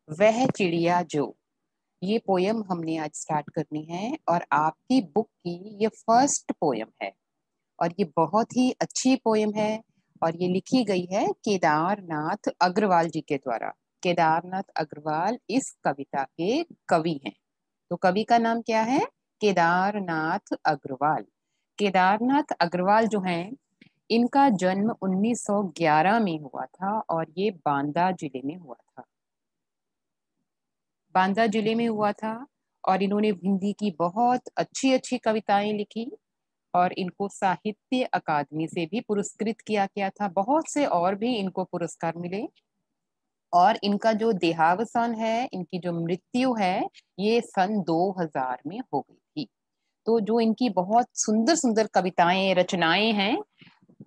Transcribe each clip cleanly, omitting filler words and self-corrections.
वह चिड़िया जो, ये पोयम हमने आज स्टार्ट करनी है और आपकी बुक की ये फर्स्ट पोयम है और ये बहुत ही अच्छी पोयम है और ये लिखी गई है केदारनाथ अग्रवाल जी के द्वारा। केदारनाथ अग्रवाल इस कविता के कवि हैं। तो कवि का नाम क्या है? केदारनाथ अग्रवाल। केदारनाथ अग्रवाल जो हैं, इनका जन्म 1911 में हुआ था और ये बांदा जिले में हुआ था। बांदा जिले में हुआ था और इन्होंने हिंदी की बहुत अच्छी अच्छी कविताएं लिखी और इनको साहित्य अकादमी से भी पुरस्कृत किया गया था। बहुत से और भी इनको पुरस्कार मिले और इनका जो देहावसान है, इनकी जो मृत्यु है, ये सन 2000 में हो गई थी। तो जो इनकी बहुत सुंदर सुंदर कविताएं रचनाएं हैं,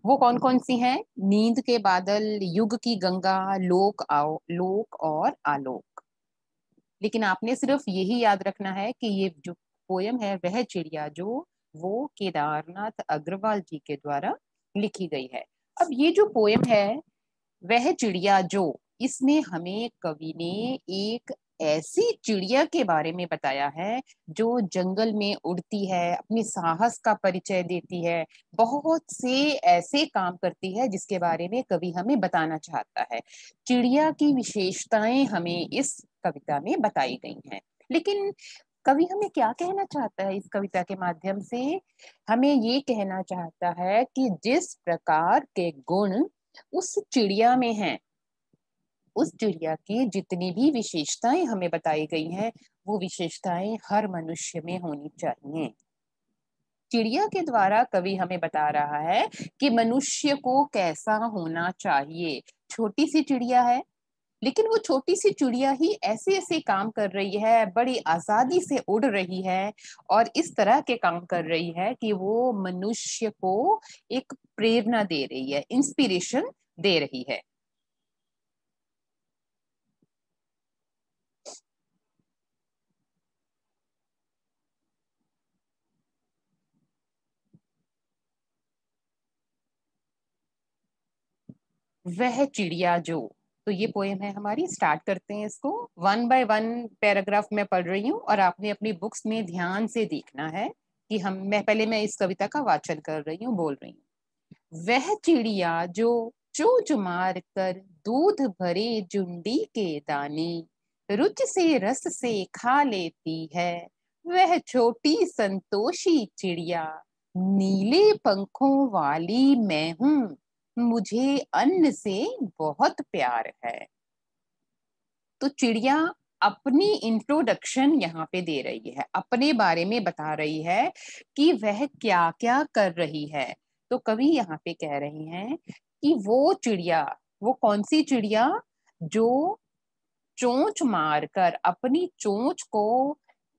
वो कौन कौन सी हैं? नींद के बादल, युग की गंगा, लोक आओ, लोक और आलोक। लेकिन आपने सिर्फ यही याद रखना है कि ये जो पोयम है वह चिड़िया जो, वो केदारनाथ अग्रवाल जी के द्वारा लिखी गई है। अब ये जो पोयम है वह चिड़िया जो, इसमें हमें कवि ने एक ऐसी चिड़िया के बारे में बताया है जो जंगल में उड़ती है, अपनी साहस का परिचय देती है, बहुत से ऐसे काम करती है जिसके बारे में कवि हमें बताना चाहता है। चिड़िया की विशेषताएं हमें इस कविता में बताई गई हैं। लेकिन कवि हमें क्या कहना चाहता है इस कविता के माध्यम से? हमें ये कहना चाहता है कि जिस प्रकार के गुण उस चिड़िया में हैं, उस चिड़िया की जितनी भी विशेषताएं हमें बताई गई हैं, वो विशेषताएं हर मनुष्य में होनी चाहिए। चिड़िया के द्वारा कवि हमें बता रहा है कि मनुष्य को कैसा होना चाहिए। छोटी सी चिड़िया है, लेकिन वो छोटी सी चिड़िया ही ऐसे ऐसे काम कर रही है, बड़ी आजादी से उड़ रही है और इस तरह के काम कर रही है कि वो मनुष्य को एक प्रेरणा दे रही है, इंस्पिरेशन दे रही है। वह चिड़िया जो, तो ये पोएम है हमारी। स्टार्ट करते हैं इसको। वन बाय वन पैराग्राफ मैं पढ़ रही हूँ और आपने अपनी बुक्स में ध्यान से देखना है कि मैं इस कविता का वाचन कर रही हूँ, बोल रही हूँ। वह चिड़िया जो चोंच मार कर दूध भरे जुंडी के दाने रुचि से रस से खा लेती है, वह छोटी संतोषी चिड़िया, नीले पंखों वाली मैं हूँ, मुझे अन्न से बहुत प्यार है। तो चिड़िया अपनी इंट्रोडक्शन यहाँ पे दे रही है, अपने बारे में बता रही है कि वह क्या क्या कर रही है। तो कवि यहाँ पे कह रहे हैं कि वो चिड़िया, वो कौन सी चिड़िया जो चोंच मारकर, अपनी चोंच को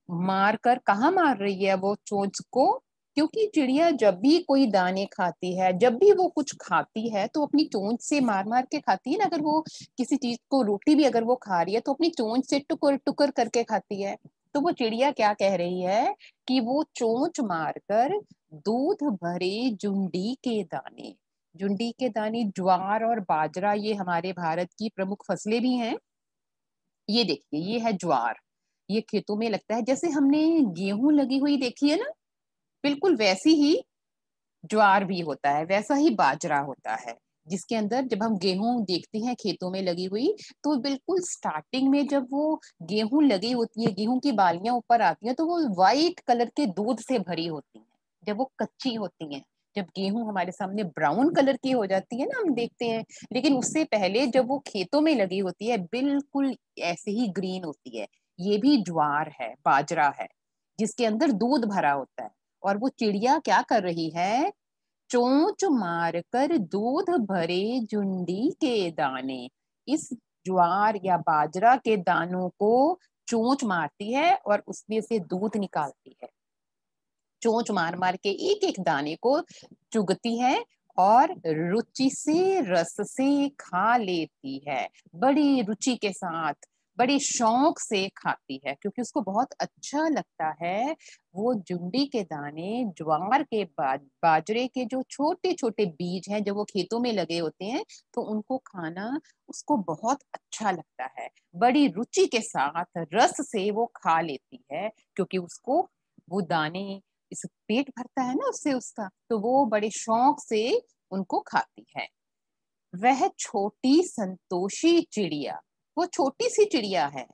मारकर, कहाँ मार रही है वो चोंच को? क्योंकि चिड़िया जब भी कोई दाने खाती है, जब भी वो कुछ खाती है तो अपनी चोंच से मार मार के खाती है ना। अगर वो किसी चीज को, रोटी भी अगर वो खा रही है तो अपनी चोंच से टुकर टुकर करके खाती है। तो वो चिड़िया क्या कह रही है कि वो चोंच मारकर दूध भरे जुंडी के दाने, जुंडी के दाने, ज्वार और बाजरा, ये हमारे भारत की प्रमुख फसलें भी हैं। ये देखिए, ये है ज्वार। ये खेतों में लगता है, जैसे हमने गेहूं लगी हुई देखी है ना, बिल्कुल वैसी ही ज्वार भी होता है, वैसा ही बाजरा होता है। जिसके अंदर जब हम गेहूं देखते हैं खेतों में लगी हुई, तो बिल्कुल स्टार्टिंग में जब वो गेहूं लगी होती है, गेहूं की बालियां ऊपर आती हैं, तो वो वाइट कलर के दूध से भरी होती हैं जब वो कच्ची होती हैं। जब गेहूं हमारे सामने ब्राउन कलर की हो जाती है ना, हम देखते हैं, लेकिन उससे पहले जब वो खेतों में लगी होती है बिल्कुल ऐसे ही ग्रीन होती है। ये भी ज्वार है, बाजरा है, जिसके अंदर दूध भरा होता है। और वो चिड़िया क्या कर रही है? चोंच मारकर दूध भरे जुंडी के दाने, इस ज्वार या बाजरा के दानों को चोंच मारती है और उसमें से दूध निकालती है। चोंच मार मार के एक एक दाने को चुगती है और रुचि से, रस से खा लेती है। बड़ी रुचि के साथ, बड़े शौक से खाती है, क्योंकि उसको बहुत अच्छा लगता है। वो जुंडी के दाने, ज्वार के बाद बाजरे के जो छोटे छोटे बीज हैं, जब वो खेतों में लगे होते हैं, तो उनको खाना उसको बहुत अच्छा लगता है। बड़ी रुचि के साथ रस से वो खा लेती है, क्योंकि उसको वो दाने, इस पेट भरता है ना उससे उसका, तो वो बड़े शौक से उनको खाती है। वह छोटी संतोषी चिड़िया, वो छोटी सी चिड़िया है,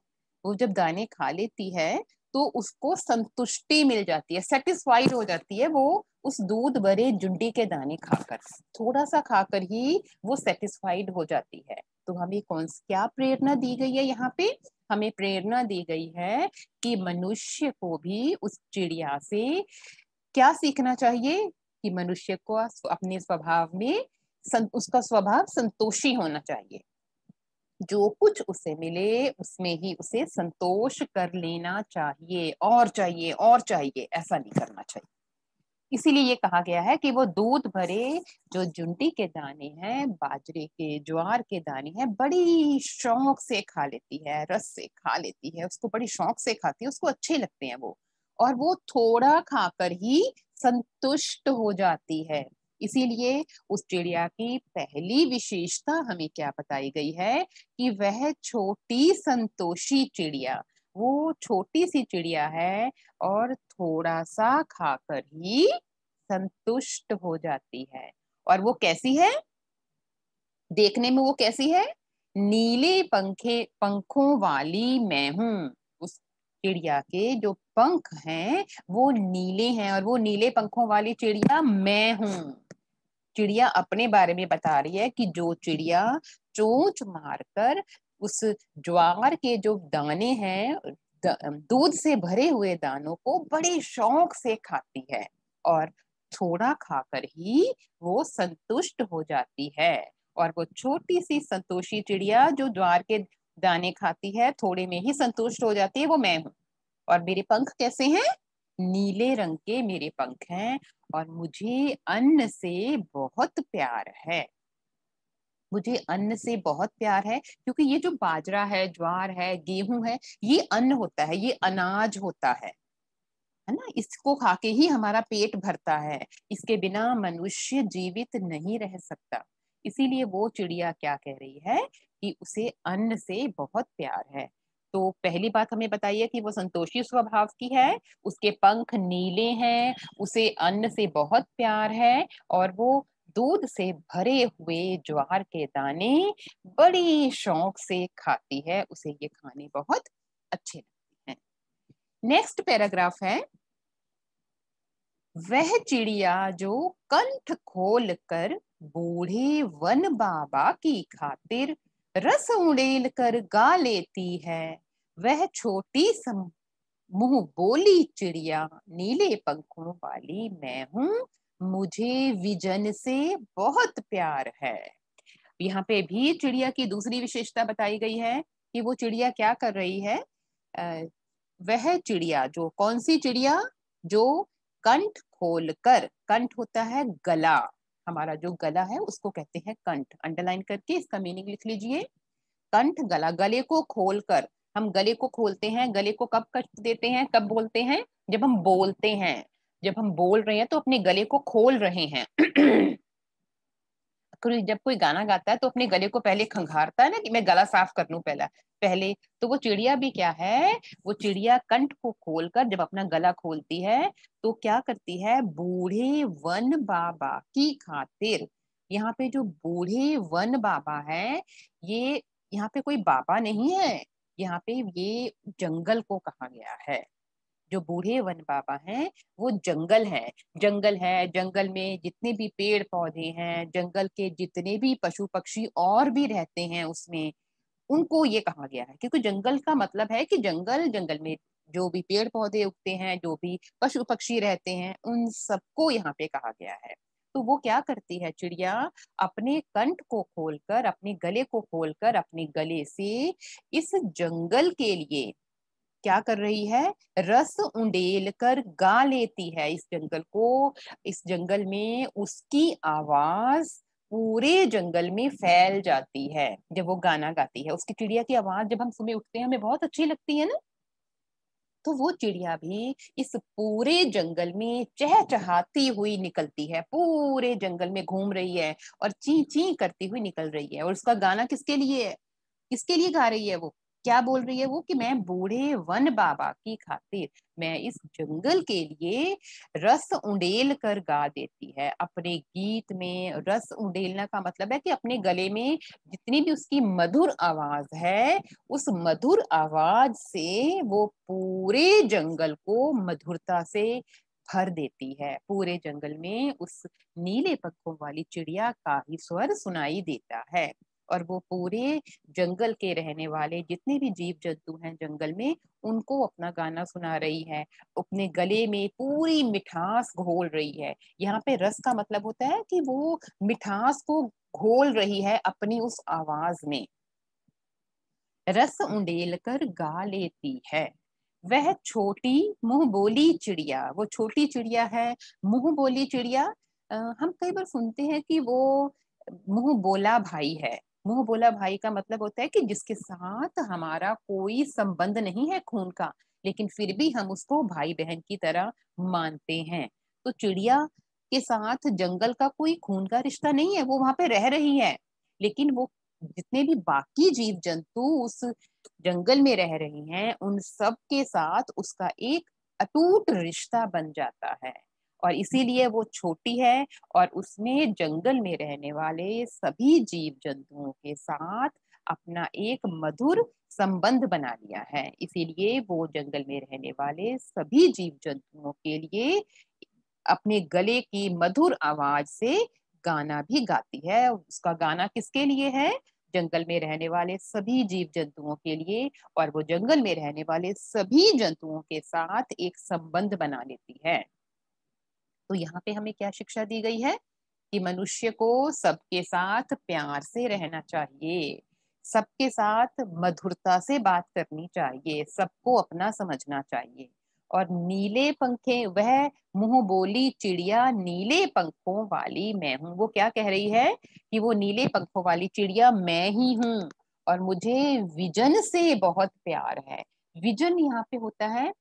वो जब दाने खा लेती है तो उसको संतुष्टि मिल जाती है, सेटिस्फाइड हो जाती है वो उस दूध भरे जुंडी के दाने खाकर, थोड़ा सा खाकर ही वो सेटिस्फाइड हो जाती है। तो हमें क्या प्रेरणा दी गई है यहाँ पे? हमें प्रेरणा दी गई है कि मनुष्य को भी उस चिड़िया से क्या सीखना चाहिए, कि मनुष्य को अपने स्वभाव में उसका स्वभाव संतोषी होना चाहिए। जो कुछ उसे मिले उसमें ही उसे संतोष कर लेना चाहिए, और चाहिए और चाहिए ऐसा नहीं करना चाहिए। इसीलिए ये कहा गया है कि वो दूध भरे जो जुंडी के दाने हैं, बाजरे के, ज्वार के दाने हैं, बड़ी शौक से खा लेती है, रस से खा लेती है, उसको बड़ी शौक से खाती है, उसको अच्छे लगते हैं वो, और वो थोड़ा खाकर ही संतुष्ट हो जाती है। इसीलिए उस चिड़िया की पहली विशेषता हमें क्या बताई गई है, कि वह छोटी संतोषी चिड़िया, वो छोटी सी चिड़िया है और थोड़ा सा खाकर ही संतुष्ट हो जाती है। और वो कैसी है? देखने में वो कैसी है? नीले पंखों वाली मैं हूं। उस चिड़िया के जो पंख हैं वो नीले हैं, और वो नीले पंखों वाली चिड़िया मैं हूं। चिड़िया अपने बारे में बता रही है कि जो चिड़िया चोंच मारकर उस ज्वार के जो दाने हैं, दूध से भरे हुए दानों को बड़े शौक से खाती है, और थोड़ा खाकर ही वो संतुष्ट हो जाती है। और वो छोटी सी संतोषी चिड़िया जो ज्वार के दाने खाती है, थोड़े में ही संतुष्ट हो जाती है, वो मैं हूँ। और मेरे पंख कैसे हैं? नीले रंग के मेरे पंख हैं, और मुझे अन्न से बहुत प्यार है। मुझे अन्न से बहुत प्यार है, क्योंकि ये जो बाजरा है, ज्वार है, गेहूं है, ये अन्न होता है, ये अनाज होता है ना, इसको खा के ही हमारा पेट भरता है, इसके बिना मनुष्य जीवित नहीं रह सकता। इसीलिए वो चिड़िया क्या कह रही है, कि उसे अन्न से बहुत प्यार है। तो पहली बात हमें बताइए कि वो संतोषी स्वभाव की है, उसके पंख नीले हैं, उसे अन्न से बहुत प्यार है, और वो दूध से भरे हुए ज्वार के दाने बड़ी शौक से खाती है, उसे ये खाने बहुत अच्छे लगते हैं। नेक्स्ट पैराग्राफ है, वह चिड़िया जो कंठ खोल कर बूढ़े वन बाबा की खातिर रस उड़ेल कर गा लेती है, वह छोटी मुंह बोली चिड़िया नीले पंखों वाली मैं हूँ, मुझे विजन से बहुत प्यार है। यहाँ पे भी चिड़िया की दूसरी विशेषता बताई गई है, कि वो चिड़िया क्या कर रही है। वह चिड़िया जो, कौन सी चिड़िया? जो कंठ खोलकर, कंठ होता है गला, हमारा जो गला है उसको कहते हैं कंठ, अंडरलाइन करके इसका मीनिंग लिख लीजिए। कंठ गला, गले को खोलकर, हम गले को खोलते हैं, गले को कब कष्ट देते हैं, कब बोलते हैं? जब हम बोलते हैं, जब हम बोल रहे हैं तो अपने गले को खोल रहे हैं। जब कोई गाना गाता है तो अपने गले को पहले खंगारता है ना, कि मैं गला साफ कर लूं पहले। तो वो चिड़िया भी क्या है, वो चिड़िया कंठ को खोलकर जब अपना गला खोलती है तो क्या करती है, बूढ़े वन बाबा की खातिर। यहाँ पे जो बूढ़े वन बाबा है, ये यहाँ पे कोई बाबा नहीं है, यहाँ पे ये जंगल को कहा गया है। जो बूढ़े वन बाबा हैं वो जंगल है, जंगल है, जंगल में जितने भी पेड़ पौधे हैं, जंगल के जितने भी पशु पक्षी और भी रहते हैं उसमें, उनको ये कहा गया है। क्योंकि जंगल का मतलब है कि जंगल, जंगल में जो भी पेड़ पौधे उगते हैं, जो भी पशु पक्षी रहते हैं, उन सबको यहाँ पे कहा गया है। तो वो क्या करती है चिड़िया, अपने कंठ को खोलकर, अपने गले को खोलकर, अपने गले से इस जंगल के लिए क्या कर रही है, रस उंडेल कर गा लेती है इस जंगल को। इस जंगल में उसकी आवाज पूरे जंगल में फैल जाती है जब वो गाना गाती है। उसकी, चिड़िया की आवाज जब हम सुबह उठते हैं हमें बहुत अच्छी लगती है ना, तो वो चिड़िया भी इस पूरे जंगल में चहचहाती हुई निकलती है, पूरे जंगल में घूम रही है और ची ची करती हुई निकल रही है। और उसका गाना किसके लिए है, किसके लिए गा रही है वो? क्या बोल रही है वो कि मैं बूढ़े वन बाबा की खातिर मैं इस जंगल के लिए रस उंडेल कर गा देती है। अपने गीत में रस उंडेलना का मतलब है कि अपने गले में जितनी भी उसकी मधुर आवाज है, उस मधुर आवाज से वो पूरे जंगल को मधुरता से भर देती है। पूरे जंगल में उस नीले पंखों वाली चिड़िया का ही स्वर सुनाई देता है और वो पूरे जंगल के रहने वाले जितने भी जीव जंतु हैं जंगल में, उनको अपना गाना सुना रही है। अपने गले में पूरी मिठास घोल रही है। यहाँ पे रस का मतलब होता है कि वो मिठास को घोल रही है अपनी उस आवाज में। रस उंडेल कर गा लेती है वह छोटी मुंह बोली चिड़िया। वो छोटी चिड़िया है, मुंह बोली चिड़िया। हम कई बार सुनते हैं कि वो मुंह बोला भाई है। मुंह बोला भाई का मतलब होता है कि जिसके साथ हमारा कोई संबंध नहीं है खून का, लेकिन फिर भी हम उसको भाई बहन की तरह मानते हैं। तो चिड़िया के साथ जंगल का कोई खून का रिश्ता नहीं है, वो वहां पे रह रही है, लेकिन वो जितने भी बाकी जीव जंतु उस जंगल में रह रही हैं, उन सब के साथ उसका एक अटूट रिश्ता बन जाता है और इसीलिए वो छोटी है और उसने जंगल में रहने वाले सभी जीव जंतुओं के साथ अपना एक मधुर संबंध बना लिया है। इसीलिए वो जंगल में रहने वाले सभी जीव जंतुओं के लिए अपने गले की मधुर आवाज से गाना भी गाती है। उसका गाना किसके लिए है? जंगल में रहने वाले सभी जीव जंतुओं के लिए, और वो जंगल में रहने वाले सभी जंतुओं के साथ एक संबंध बना लेती है। तो यहाँ पे हमें क्या शिक्षा दी गई है कि मनुष्य को सबके साथ प्यार से रहना चाहिए, सबके साथ मधुरता से बात करनी चाहिए, सबको अपना समझना चाहिए। और नीले पंखे वह मुंह बोली चिड़िया नीले पंखों वाली मैं हूँ। वो क्या कह रही है कि वो नीले पंखों वाली चिड़िया मैं ही हूँ और मुझे विजन से बहुत प्यार है। विजन यहाँ पे होता है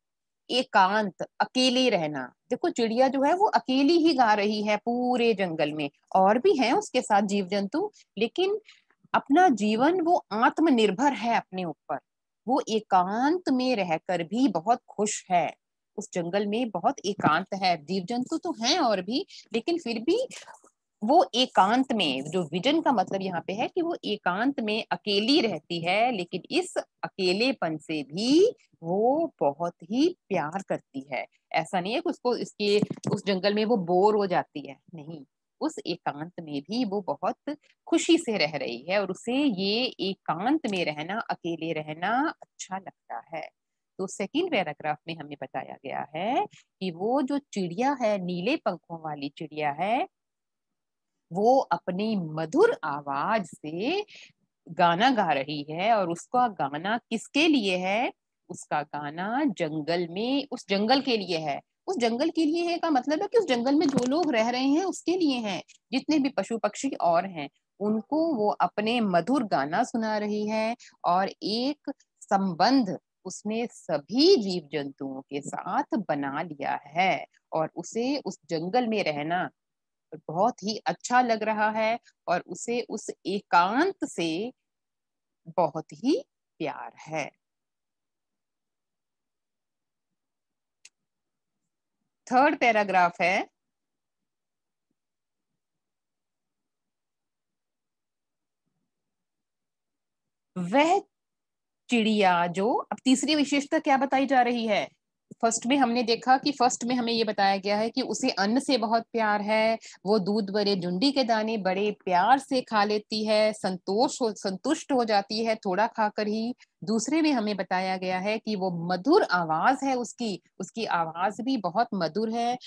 एकांत, अकेले रहना। देखो चिड़िया जो है वो अकेली ही गा रही है पूरे जंगल में, और भी हैं उसके साथ जीव जंतु, लेकिन अपना जीवन वो आत्मनिर्भर है अपने ऊपर। वो एकांत में रहकर भी बहुत खुश है। उस जंगल में बहुत एकांत है, जीव जंतु तो हैं और भी, लेकिन फिर भी वो एकांत में, जो विजन का मतलब यहाँ पे है कि वो एकांत में अकेली रहती है, लेकिन इस अकेलेपन से भी वो बहुत ही प्यार करती है। ऐसा नहीं है कि उसको इसके उस जंगल में वो बोर हो जाती है, नहीं, उस एकांत में भी वो बहुत खुशी से रह रही है और उसे ये एकांत में रहना, अकेले रहना अच्छा लगता है। तो सेकंड पैराग्राफ में हमें बताया गया है कि वो जो चिड़िया है, नीले पंखों वाली चिड़िया है, वो अपनी मधुर आवाज से गाना गा रही है। और उसका गाना किसके लिए है? उसका गाना जंगल में, उस जंगल के लिए है। उस जंगल के लिए है का मतलब है कि उस जंगल में जो लोग रह रहे हैं उसके लिए है। जितने भी पशु पक्षी और हैं उनको वो अपने मधुर गाना सुना रही है और एक संबंध उसने सभी जीव जंतुओं के साथ बना लिया है और उसे उस जंगल में रहना बहुत ही अच्छा लग रहा है और उसे उस एकांत से बहुत ही प्यार है। थर्ड पैराग्राफ है, वह चिड़िया जो, अब तीसरी विशेषता क्या बताई जा रही है? फर्स्ट में हमने देखा कि फर्स्ट में हमें ये बताया गया है कि उसे अन्न से बहुत प्यार है, वो दूध भरे जुंडी के दाने बड़े प्यार से खा लेती है, संतुष्ट हो जाती है थोड़ा खाकर ही। दूसरे में हमें बताया गया है कि वो मधुर आवाज है उसकी, उसकी आवाज भी बहुत मधुर है।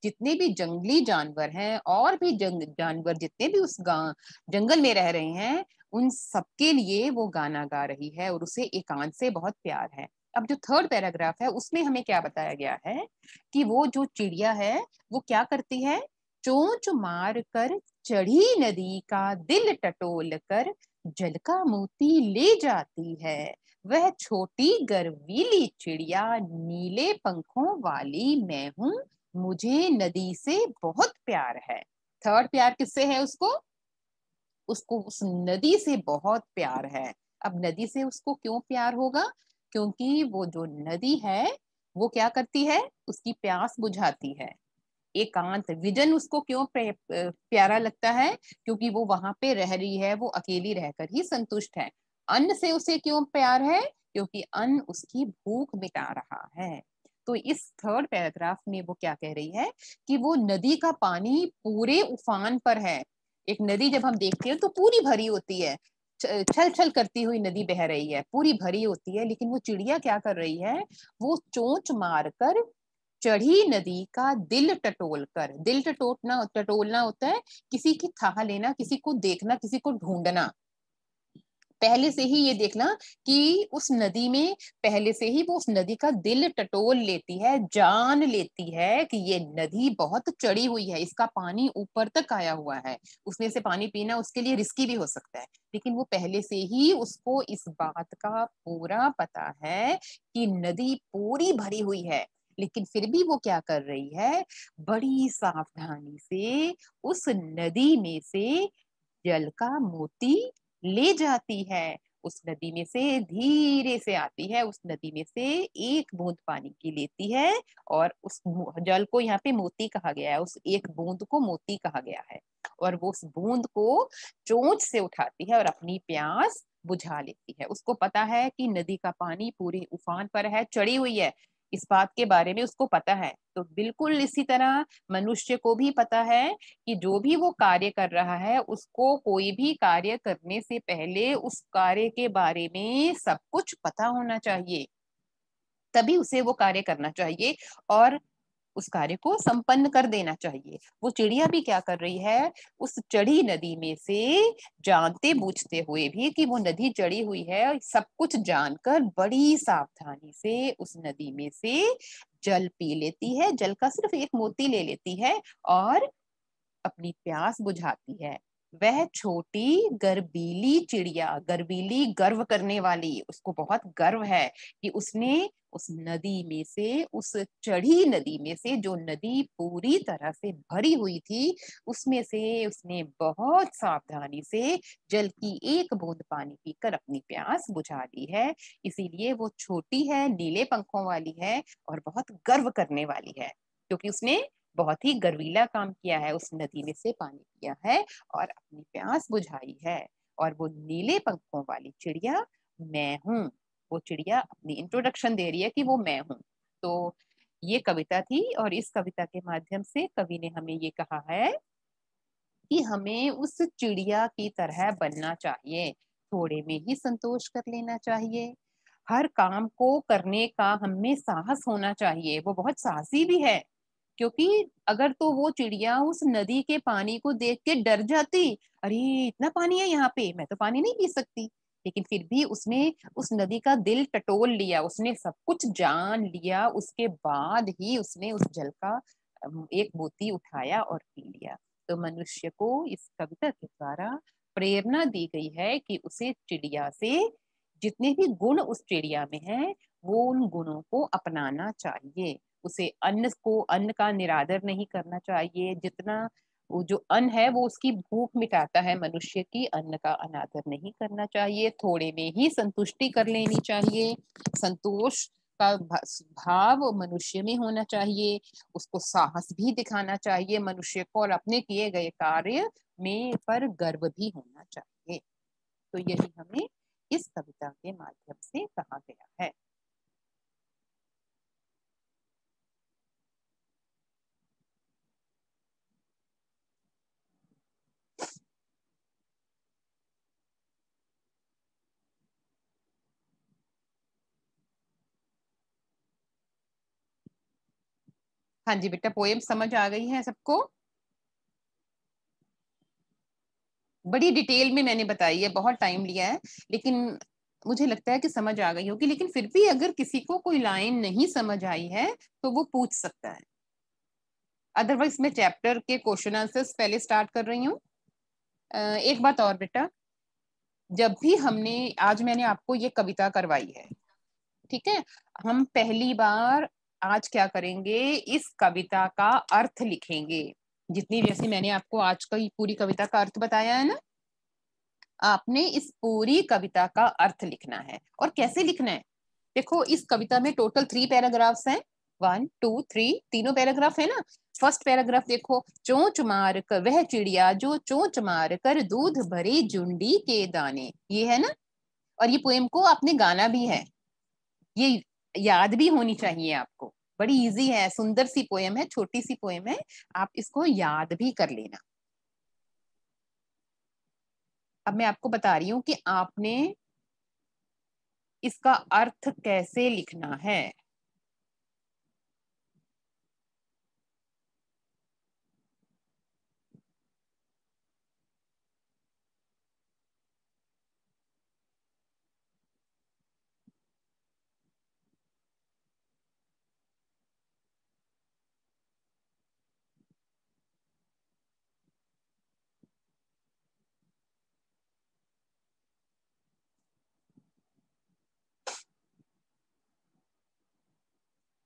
जितने भी जंगली जानवर हैं और भी जानवर जितने भी उस जंगल में रह रहे हैं, उन सबके लिए वो गाना गा रही है और उसे एकांत से बहुत प्यार है। अब जो थर्ड पैराग्राफ है उसमें हमें क्या बताया गया है कि वो जो चिड़िया है वो क्या करती है? चोंच मार कर चढ़ी नदी का दिल टटोल कर जल का मोती ले जाती है। वह छोटी गर्वीली चिड़िया नीले पंखों वाली मैं हूँ, मुझे नदी से बहुत प्यार है। थर्ड प्यार किससे है उसको? उसको उस नदी से बहुत प्यार है। अब नदी से उसको क्यों प्यार होगा? क्योंकि वो जो नदी है वो क्या करती है, उसकी प्यास बुझाती है। एकांत विजन उसको क्यों प्यारा लगता है? क्योंकि वो वहां पे रह रही है, वो अकेली रहकर ही संतुष्ट है। अन्न से उसे क्यों प्यार है? क्योंकि अन्न उसकी भूख मिटा रहा है। तो इस थर्ड पैराग्राफ में वो क्या कह रही है कि वो नदी का पानी पूरे उफान पर है। एक नदी जब हम देखते हैं तो पूरी भरी होती है, छल छल करती हुई नदी बह रही है, पूरी भरी होती है, लेकिन वो चिड़िया क्या कर रही है, वो चोंच मारकर चढ़ी नदी का दिल टटोल कर, दिल टटोलना टटोलना होता है किसी की थाह लेना, किसी को देखना, किसी को ढूंढना, पहले से ही ये देखना कि उस नदी में पहले से ही वो उस नदी का दिल टटोल लेती है, जान लेती है कि ये नदी बहुत चढ़ी हुई है, इसका पानी ऊपर तक आया हुआ है, उसमें से पानी पीना उसके लिए रिस्की भी हो सकता है। लेकिन वो पहले से ही उसको इस बात का पूरा पता है कि नदी पूरी भरी हुई है, लेकिन फिर भी वो क्या कर रही है, बड़ी सावधानी से उस नदी में से जल का मोती ले जाती है। उस नदी में से धीरे से आती है, उस नदी में से एक बूंद पानी की लेती है, और उस जल को यहाँ पे मोती कहा गया है, उस एक बूंद को मोती कहा गया है, और वो उस बूंद को चोंच से उठाती है और अपनी प्यास बुझा लेती है। उसको पता है कि नदी का पानी पूरी उफान पर है, चढ़ी हुई है, इस बात के बारे में उसको पता है। तो बिल्कुल इसी तरह मनुष्य को भी पता है कि जो भी वो कार्य कर रहा है, उसको कोई भी कार्य करने से पहले उस कार्य के बारे में सब कुछ पता होना चाहिए, तभी उसे वो कार्य करना चाहिए और उस कार्य को संपन्न कर देना चाहिए। वो चिड़िया भी क्या कर रही है, उस चढ़ी नदी में से जानते बूझते हुए भी कि वो नदी चढ़ी हुई है, सब कुछ जानकर बड़ी सावधानी से उस नदी में से जल पी लेती है, जल का सिर्फ एक मोती ले लेती है और अपनी प्यास बुझाती है। वह छोटी गर्वीली चिड़िया, गर्वीली गर्व करने वाली, उसको बहुत गर्व है कि उसने उस नदी में से, उस चढ़ी नदी में से, जो नदी पूरी तरह से भरी हुई थी, उसमें से उसने बहुत सावधानी से जल की एक बूंद पानी पीकर अपनी प्यास बुझा ली है। इसीलिए वो छोटी है, नीले पंखों वाली है और बहुत गर्व करने वाली है, क्योंकि उसने बहुत ही गर्वीला काम किया है, उस नदी में से पानी पिया है और अपनी प्यास बुझाई है। और वो नीले पंखों वाली चिड़िया मैं हूँ। वो चिड़िया अपनी इंट्रोडक्शन दे रही है कि वो मैं हूँ। तो ये कविता थी, और इस कविता के माध्यम से कवि ने हमें ये कहा है कि हमें उस चिड़िया की तरह बनना चाहिए, थोड़े में ही संतोष कर लेना चाहिए, हर काम को करने का हमें साहस होना चाहिए। वो बहुत साहसी भी है, क्योंकि अगर तो वो चिड़िया उस नदी के पानी को देख के डर जाती, अरे इतना पानी है यहाँ पे, मैं तो पानी नहीं पी सकती, लेकिन फिर भी उसने उस नदी का दिल टटोल लिया, उसने सब कुछ जान लिया, उसके बाद ही उसने उस जल का एक मोती उठाया और पी लिया। तो मनुष्य को इस कविता के द्वारा प्रेरणा दी गई है कि उसे चिड़िया से जितने भी गुण उस चिड़िया में है, वो उन गुणों को अपनाना चाहिए। उसे अन्न का निरादर नहीं करना चाहिए, जितना वो जो अन्न है वो उसकी भूख मिटाता है, मनुष्य की अन्न का अनादर नहीं करना चाहिए, थोड़े में ही संतुष्टि कर लेनी चाहिए, संतोष का भाव मनुष्य में होना चाहिए, उसको साहस भी दिखाना चाहिए मनुष्य को, और अपने किए गए कार्य में पर गर्व भी होना चाहिए। तो यही हमें इस कविता के माध्यम से कहा गया है। हाँ जी बेटा, पोएम समझ आ गई है सबको? बड़ी डिटेल में मैंने बताई है, बहुत टाइम लिया है, लेकिन मुझे लगता है कि समझ आ गई होगी। लेकिन फिर भी अगर किसी को कोई लाइन नहीं समझ आई है तो वो पूछ सकता है, अदरवाइज मैं चैप्टर के क्वेश्चन आंसर्स पहले स्टार्ट कर रही हूँ। एक बात और बेटा, जब भी हमने आज मैंने आपको ये कविता करवाई है, ठीक है, हम पहली बार आज क्या करेंगे, इस कविता का अर्थ लिखेंगे, जितनी जैसे मैंने आपको आज का पूरी कविता का अर्थ बताया है ना, आपने इस पूरी कविता का अर्थ लिखना है। और कैसे लिखना है? देखो, इस कविता में टोटल 3 पैराग्राफ्स हैं। 1 2 3 तीनों पैराग्राफ है ना। फर्स्ट पैराग्राफ देखो, चोंच मार कर वह चिड़िया जो चोंच मार कर दूध भरे जुंडी के दाने, ये है ना। और ये पोएम को आपने गाना भी है, ये याद भी होनी चाहिए आपको। बड़ी इजी है, सुंदर सी पोएम है, छोटी सी पोएम है, आप इसको याद भी कर लेना। अब मैं आपको बता रही हूँ कि आपने इसका अर्थ कैसे लिखना है।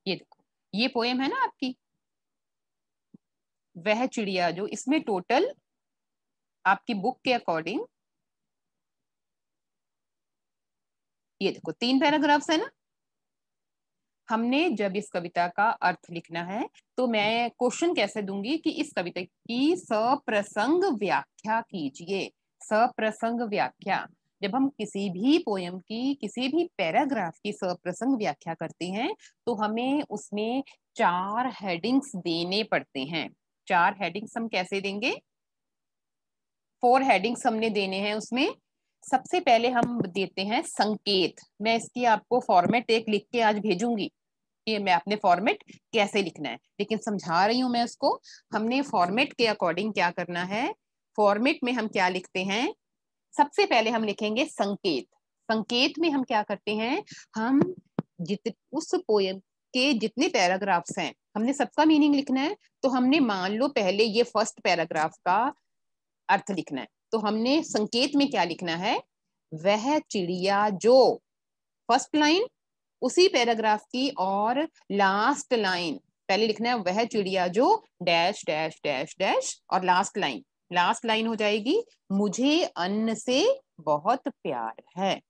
ये देखो, ये पोएम है ना आपकी, वह चिड़िया जो, इसमें टोटल आपकी बुक के अकॉर्डिंग ये देखो 3 पैराग्राफ्स है ना। हमने जब इस कविता का अर्थ लिखना है तो मैं क्वेश्चन कैसे दूंगी कि इस कविता की सप्रसंग व्याख्या कीजिए। सप्रसंग व्याख्या, जब हम किसी भी पोयम की, किसी भी पैराग्राफ की सप्रसंग व्याख्या करते हैं तो हमें उसमें 4 हेडिंग्स देने पड़ते हैं। 4 हेडिंग्स हम कैसे देंगे? 4 हेडिंग्स हमने देने हैं उसमें। सबसे पहले हम देते हैं संकेत। मैं इसकी आपको फॉर्मेट एक लिख के आज भेजूंगी कि मैं अपने फॉर्मेट कैसे लिखना है, लेकिन समझा रही हूं मैं उसको। हमने फॉर्मेट के अकॉर्डिंग क्या करना है, फॉर्मेट में हम क्या लिखते हैं, सबसे पहले हम लिखेंगे संकेत। संकेत में हम क्या करते हैं, हम उस पोयम के जितने पैराग्राफ्स हैं हमने सबका मीनिंग लिखना है। तो हमने मान लो पहले ये फर्स्ट पैराग्राफ का अर्थ लिखना है, तो हमने संकेत में क्या लिखना है, वह चिड़िया जो, फर्स्ट लाइन उसी पैराग्राफ की, और लास्ट लाइन पहले लिखना है, वह चिड़िया जो डैश डैश डैश डैश, और लास्ट लाइन हो जाएगी, मुझे अन्न से बहुत प्यार है।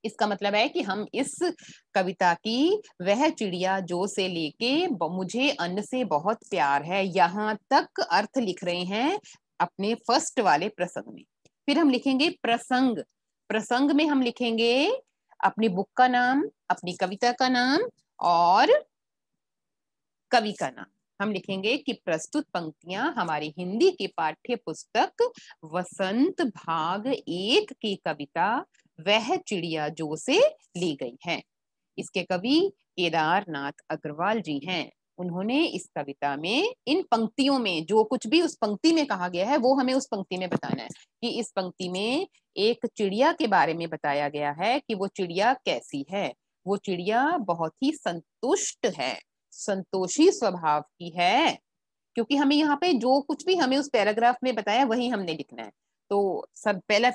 इसका मतलब है कि हम इस कविता की वह चिड़िया जो से लेके मुझे अन्न से बहुत प्यार है यहाँ तक अर्थ लिख रहे हैं अपने फर्स्ट वाले प्रसंग में। फिर हम लिखेंगे प्रसंग। प्रसंग में हम लिखेंगे अपनी बुक का नाम, अपनी कविता का नाम और कवि का नाम। हम लिखेंगे कि प्रस्तुत पंक्तियां हमारी हिंदी की पाठ्य पुस्तक वसंत भाग 1 की कविता वह चिड़िया जो से ली गई है। इसके कवि केदारनाथ अग्रवाल जी हैं। उन्होंने इस कविता में इन पंक्तियों में जो कुछ भी उस पंक्ति में कहा गया है वो हमें उस पंक्ति में बताना है कि इस पंक्ति में एक चिड़िया के बारे में बताया गया है कि वो चिड़िया कैसी है। वो चिड़िया बहुत ही संतुष्ट है, संतोषी स्वभाव की है, क्योंकि हमें यहाँ पे जो कुछ भी हमें उस पैराग्राफ में बताया वही हमने लिखना है। तो सब पहला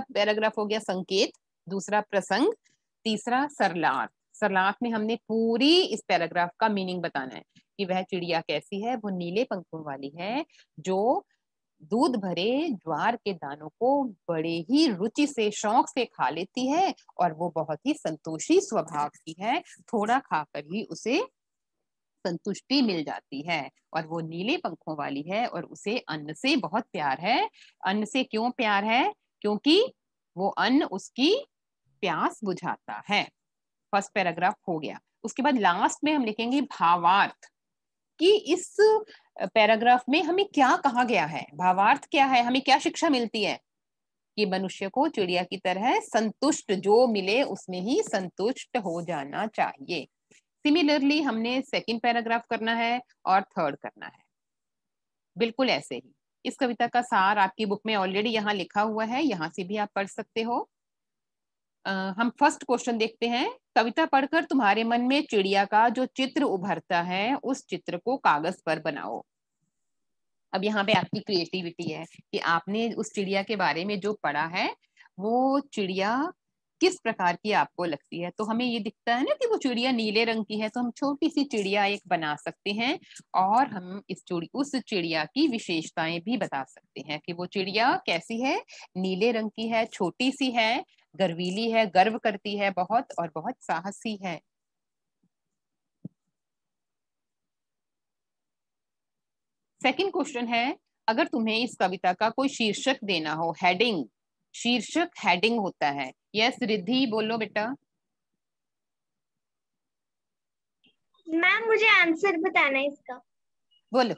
पैराग्राफ हो गया संकेत, दूसरा प्रसंग, तीसरा सरलार्थ। सरलार्थ में हमने पूरी इस पैराग्राफ का मीनिंग बताना है कि वह चिड़िया कैसी है, वो नीले पंखों वाली है जो दूध भरे ज्वार के दानों को बड़े ही रुचि से, शौक से खा लेती है, और वो बहुत ही संतोषी स्वभाव की है, थोड़ा खाकर ही उसे संतुष्टि मिल जाती है, और वो नीले पंखों वाली है और उसे अन्न से बहुत प्यार है। अन्न से क्यों प्यार है? क्योंकि वो अन्न उसकी प्यास बुझाता है। फर्स्ट पैराग्राफ हो गया। उसके बाद लास्ट में हम लिखेंगे भावार्थ, कि इस पैराग्राफ में हमें क्या कहा गया है, भावार्थ क्या है, हमें क्या शिक्षा मिलती है कि मनुष्य को चिड़िया की तरह संतुष्ट, जो मिले उसमें ही संतुष्ट हो जाना चाहिए। सिमिलरली हमने सेकंड पैराग्राफ करना है और थर्ड करना है, बिल्कुल ऐसे ही। इस कविता का सार आपकी बुक में ऑलरेडी यहाँ लिखा हुआ है, यहाँ से भी आप पढ़ सकते हो। हम फर्स्ट क्वेश्चन देखते हैं। कविता पढ़कर तुम्हारे मन में चिड़िया का जो चित्र उभरता है उस चित्र को कागज पर बनाओ। अब यहाँ पे आपकी क्रिएटिविटी है कि आपने उस चिड़िया के बारे में जो पढ़ा है वो चिड़िया किस प्रकार की आपको लगती है? तो हमें ये दिखता है ना कि वो चिड़िया नीले रंग की है, तो हम छोटी सी चिड़िया एक बना सकते हैं और हम उस चिड़िया की विशेषताएं भी बता सकते हैं कि वो चिड़िया कैसी है, नीले रंग की है, छोटी सी है, गर्वीली है, गर्व करती है बहुत और बहुत साहसी है। सेकंड क्वेश्चन है, अगर तुम्हें इस कविता का कोई शीर्षक देना हो, हेडिंग, शीर्षक हेडिंग होता है। यस रिद्धि बोलो बेटा। मैम मुझे आंसर बताना है इसका। बोलो।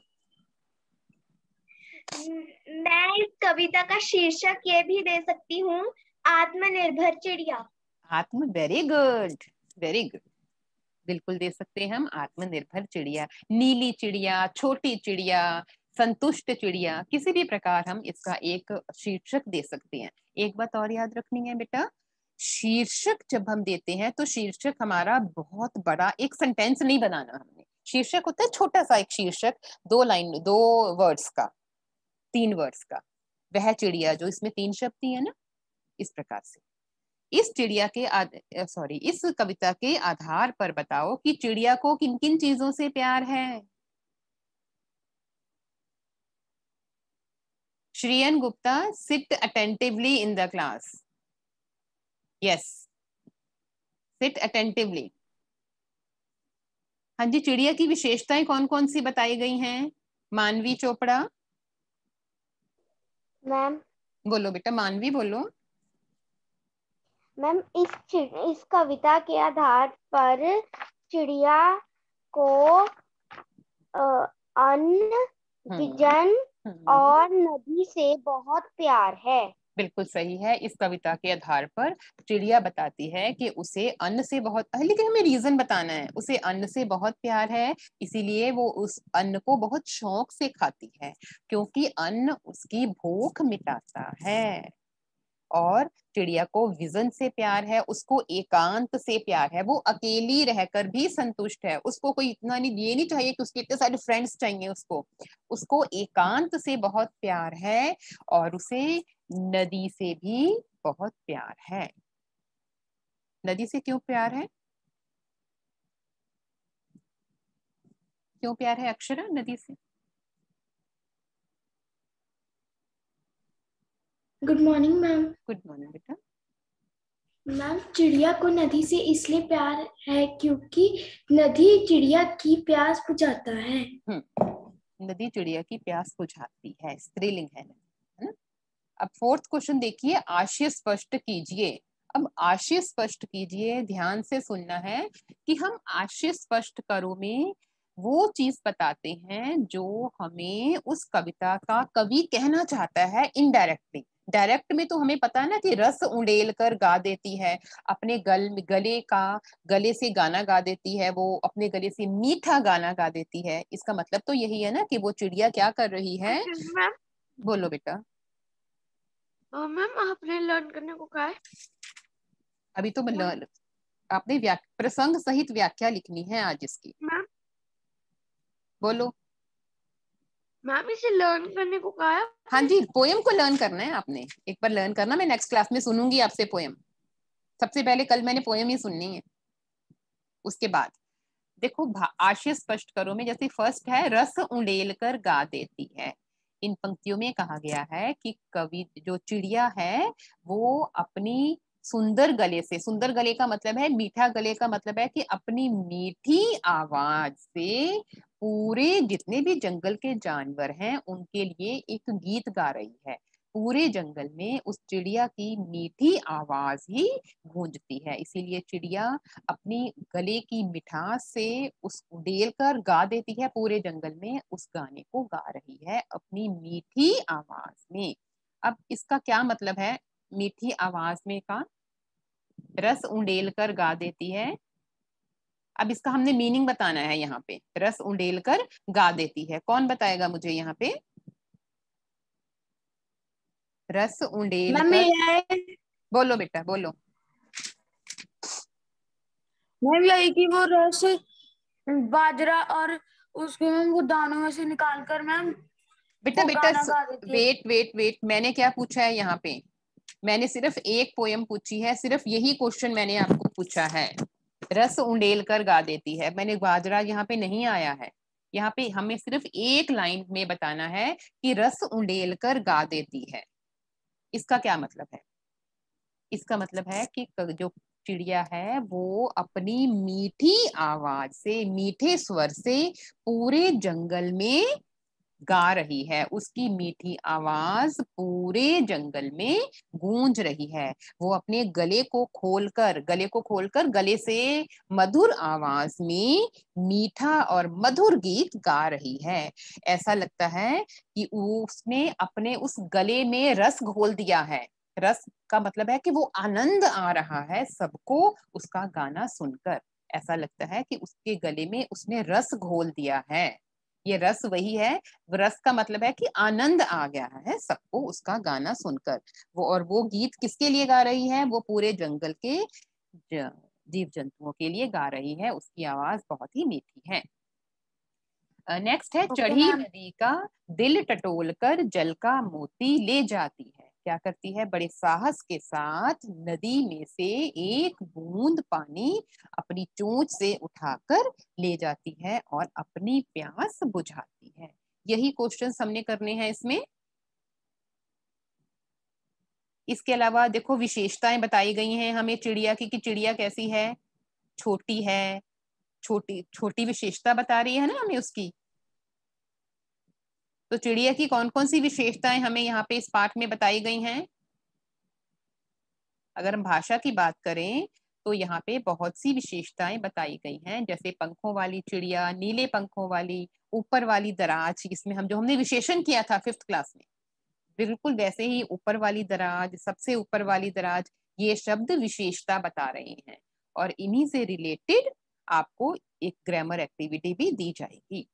मैं इस कविता का शीर्षक ये भी दे सकती हूँ, आत्मनिर्भर चिड़िया। वेरी गुड, वेरी गुड, बिल्कुल दे सकते हैं हम, आत्मनिर्भर चिड़िया, नीली चिड़िया, छोटी चिड़िया, संतुष्ट चिड़िया, किसी भी प्रकार हम इसका एक शीर्षक दे सकते हैं। एक बात और याद रखनी है बेटा, शीर्षक जब हम देते हैं तो शीर्षक हमारा बहुत बड़ा एक सेंटेंस नहीं बनाना हमने। शीर्षक होता है छोटा सा एक शीर्षक, 2 लाइन 2 वर्ड्स का, 3 वर्ड्स का। वह चिड़िया जो इसमें 3 शब्द ही है ना, इस प्रकार से। इस चिड़िया के इस कविता के आधार पर बताओ कि चिड़िया को किन किन चीजों से प्यार है। Shriyan Gupta, sit attentively in the class. Yes, sit attentively. हाँ जी, चिड़िया की विशेषताएं कौन कौन सी बताई गई हैं? मानवी चोपड़ा मैम बोलो बेटा, मानवी बोलो। मैम इस कविता के आधार पर चिड़िया को अन्न, जन और नदी से बहुत प्यार है। बिल्कुल सही है। इस कविता के आधार पर चिड़िया बताती है कि उसे अन्न से बहुत, लेकिन हमें रीजन बताना है, उसे अन्न से बहुत प्यार है, इसीलिए वो उस अन्न को बहुत शौक से खाती है, क्योंकि अन्न उसकी भूख मिटाता है। और चिड़िया को विजन से प्यार है, उसको एकांत से प्यार है, वो अकेली रहकर भी संतुष्ट है, उसको कोई इतना नहीं, ये नहीं चाहिए कि उसके इतने सारे फ्रेंड्स चाहिए, उसको एकांत से बहुत प्यार है। और उसे नदी से भी बहुत प्यार है। नदी से क्यों प्यार है? क्यों प्यार है अक्षरा नदी से? Good morning ma'am. Good morning बेटा। मैम चिड़िया को नदी से इसलिए प्यार है क्योंकि नदी चिड़िया की प्यास बुझाता है। नदी चिड़िया की प्यास बुझाती है, स्त्रीलिंग है ना। अब फोर्थ क्वेश्चन देखिए, आशय स्पष्ट कीजिए। अब आशय स्पष्ट कीजिए, ध्यान से सुनना है कि हम आशय स्पष्ट करो में वो चीज बताते हैं जो हमें उस कविता का कवि कहना चाहता है इनडायरेक्टली। डायरेक्ट में तो हमें पता है ना कि रस उंडेल कर गा देती है, अपने गले से गाना गा देती है, वो अपने गले से मीठा गाना गा देती है। इसका मतलब तो यही है ना कि वो चिड़िया क्या कर रही है। मैम बोलो बेटा। मैम आपने लर्न करने को कहा है। अभी तो आपने प्रसंग सहित व्याख्या लिखनी है आज इसकी। मैम बोलो। मैम इसे लर्न करने को कहा है। हाँ जी, पोएम को लर्न करना है आपने, एक बार लर्न करना। मैं नेक्स्ट क्लास में सुनूंगी आपसे पोएम। सबसे पहले कल मैंने पोएम ही सुननी है, उसके बाद देखो आशय स्पष्ट करो में जैसे फर्स्ट है, रस उंडेल कर गा देती है। इन पंक्तियों में कहा गया है कि कवि जो चिड़िया है वो अपनी सुंदर गले से, सुंदर गले का मतलब है मीठा गले का मतलब है कि अपनी मीठी आवाज से पूरे जितने भी जंगल के जानवर हैं उनके लिए एक गीत गा रही है। पूरे जंगल में उस चिड़िया की मीठी आवाज ही गूंजती है, इसीलिए चिड़िया अपनी गले की मिठास से उस उड़ेल कर गा देती है, पूरे जंगल में उस गाने को गा रही है अपनी मीठी आवाज में। अब इसका क्या मतलब है मीठी आवाज में का? रस उंडेल कर गा देती है। अब इसका हमने मीनिंग बताना है यहाँ पे, रस उंडेल कर गा देती है, कौन बताएगा मुझे यहाँ पे? रस उंडेल कर, बोलो बेटा बोलो। मैम यही कि वो रस बाजरा और उसके मैम वो दानों में से निकाल कर मैम बेटा वो बेटा गाना गा देती है। वेट वेट वेट, मैंने क्या पूछा है यहाँ पे? मैंने सिर्फ एक पोयम पूछी है, सिर्फ यही क्वेश्चन मैंने आपको पूछा है। रस उंडेल कर गा देती है, मैंने बाजरा यहाँ पे नहीं आया है। यहाँ पे हमें सिर्फ एक लाइन में बताना है कि रस उंडेल कर गा देती है। इसका क्या मतलब है? इसका मतलब है कि जो चिड़िया है वो अपनी मीठी आवाज से, मीठे स्वर से पूरे जंगल में गा रही है। उसकी मीठी आवाज पूरे जंगल में गूंज रही है। वो अपने गले से मधुर आवाज में मीठा और मधुर गीत गा रही है। ऐसा लगता है कि उसने अपने उस गले में रस घोल दिया है। रस का मतलब है कि वो आनंद आ रहा है सबको उसका गाना सुनकर। ऐसा लगता है कि उसके गले में उसने रस घोल दिया है। ये रस वही है। रस का मतलब है कि आनंद आ गया है सबको उसका गाना सुनकर। वो गीत किसके लिए गा रही है? वो पूरे जंगल के जीव जंतुओं के लिए गा रही है। उसकी आवाज बहुत ही मीठी है। नेक्स्ट है, चढ़ी नदी का दिल टटोल कर जल का मोती ले जाती है। क्या करती है? बड़े साहस के साथ नदी में से एक बूंद पानी अपनी चोंच से उठाकर ले जाती है और अपनी प्यास बुझाती है। यही क्वेश्चन हमने करने हैं इसमें। इसके अलावा देखो विशेषताएं बताई गई हैं हमें चिड़िया की, कि चिड़िया कैसी है? छोटी है। छोटी छोटी विशेषता बता रही है ना हमें उसकी। तो चिड़िया की कौन कौन सी विशेषताएं हमें यहाँ पे इस पाठ में बताई गई हैं? अगर हम भाषा की बात करें तो यहाँ पे बहुत सी विशेषताएं बताई गई हैं, जैसे पंखों वाली चिड़िया, नीले पंखों वाली, ऊपर वाली दराज। इसमें हमने विशेषण किया था 5th क्लास में, बिल्कुल वैसे ही ऊपर वाली दराज, सबसे ऊपर वाली दराज, ये शब्द विशेषता बता रहे हैं। और इन्हीं से रिलेटेड आपको एक ग्रामर एक्टिविटी भी दी जाएगी।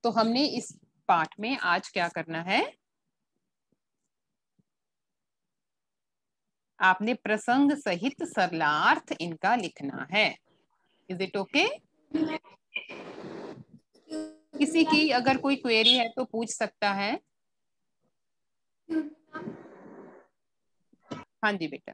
तो हमने इस पाठ में आज क्या करना है? आपने प्रसंग सहित सरलार्थ इनका लिखना है। Is it okay? किसी की अगर कोई क्वेरी है तो पूछ सकता है। हाँ जी बेटा।